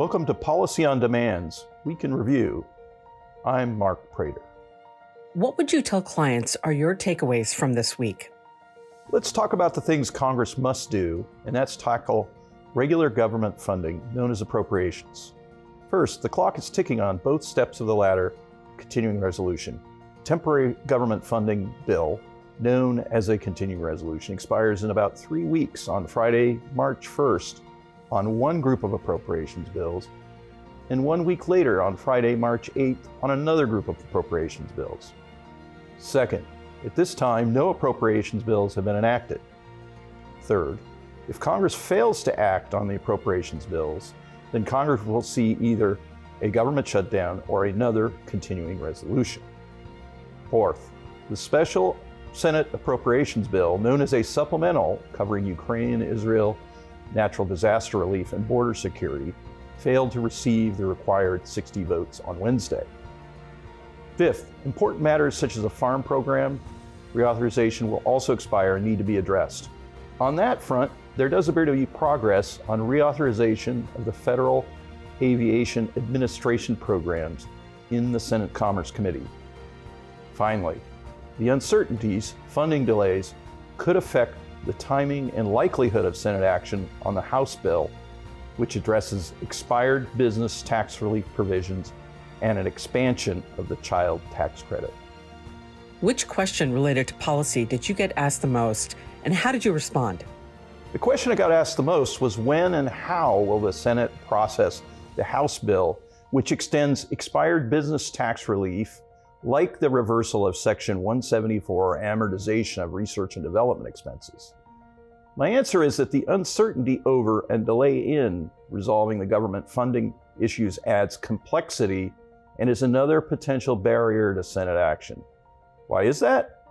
Welcome to Policy on Demands, Week in Review. I'm Mark Prater. What would you tell clients are your takeaways from this week? Let's talk about the things Congress must do, and that's tackle regular government funding, known as appropriations. First, the clock is ticking on both steps of the ladder continuing resolution. Temporary government funding bill, known as a continuing resolution, expires in about 3 weeks on Friday, March 1st, on one group of appropriations bills, and 1 week later on Friday, March 8th, on another group of appropriations bills. Second, at this time, no appropriations bills have been enacted. Third, if Congress fails to act on the appropriations bills, then Congress will see either a government shutdown or another continuing resolution. Fourth, the special Senate appropriations bill, known as a supplemental covering Ukraine, Israel, natural disaster relief, and border security, failed to receive the required 60 votes on Wednesday. Fifth, important matters such as a farm program reauthorization will also expire and need to be addressed. On that front, there does appear to be progress on reauthorization of the Federal Aviation Administration programs in the Senate Commerce Committee. Finally, the uncertainties, funding delays, could affect the timing and likelihood of Senate action on the House bill, which addresses expired business tax relief provisions and an expansion of the child tax credit. Which question related to policy did you get asked the most, and how did you respond? The question I got asked the most was when and how will the Senate process the House bill, which extends expired business tax relief, like the reversal of Section 174 amortization of research and development expenses. My answer is that the uncertainty over and delay in resolving the government funding issues adds complexity and is another potential barrier to Senate action. Why is that?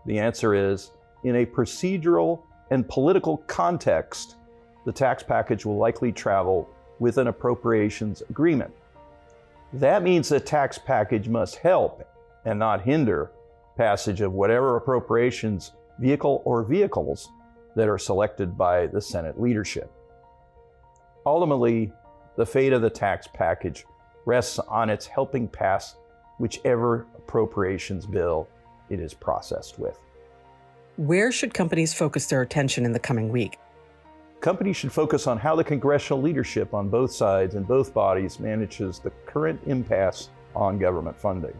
The answer is, in a procedural and political context, the tax package will likely travel with an appropriations agreement. That means the tax package must help and not hinder passage of whatever appropriations vehicle or vehicles that are selected by the Senate leadership. Ultimately, the fate of the tax package rests on its helping pass whichever appropriations bill it is processed with. Where should companies focus their attention in the coming week? Companies should focus on how the congressional leadership on both sides and both bodies manages the current impasse on government funding.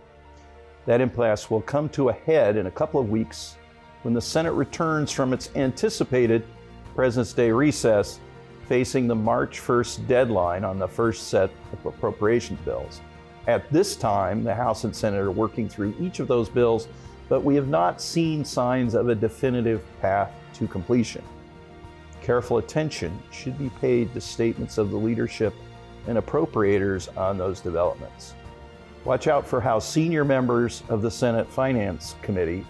That impasse will come to a head in a couple of weeks when the Senate returns from its anticipated President's Day recess, facing the March 1st deadline on the first set of appropriations bills. At this time, the House and Senate are working through each of those bills, but we have not seen signs of a definitive path to completion. Careful attention should be paid to statements of the leadership and appropriators on those developments. Watch out for how senior members of the Senate Finance Committee,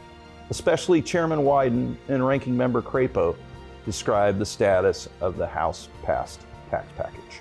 especially Chairman Wyden and Ranking Member Crapo, describe the status of the House-passed tax package.